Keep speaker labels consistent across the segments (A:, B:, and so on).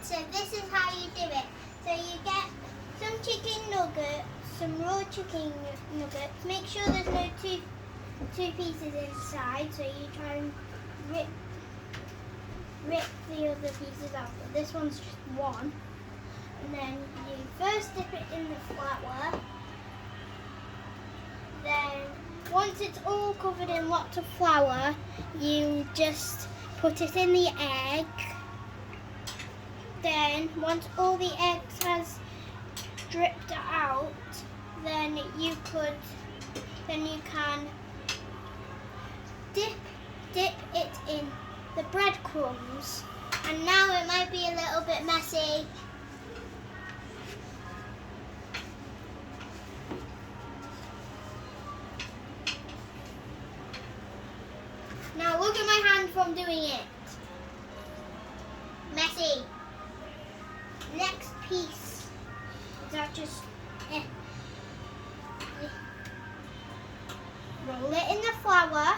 A: So this is how you do it. So you get some chicken nuggets, some raw chicken nuggets. Make sure there's no two pieces inside. So you try and rip the other pieces out. But this one's just one. And then you first dip it in the flour. Then once it's all covered in lots of flour, you just put it in the egg. Then once all the eggs has dripped out, then you can dip it in the breadcrumbs. And now it might be a little bit messy. Now look at my hand from doing it. Messy. Next piece. Is that just roll it in the flour.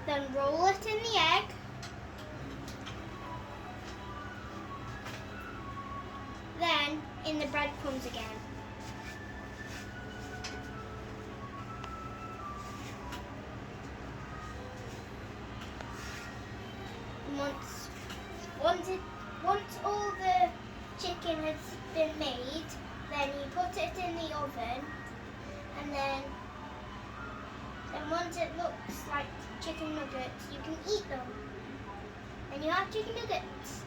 A: Then roll it in the egg. Then in the breadcrumbs again. Once all the chicken has been made, then you put it in the oven, and then once it looks like chicken nuggets, you can eat them. And you have chicken nuggets.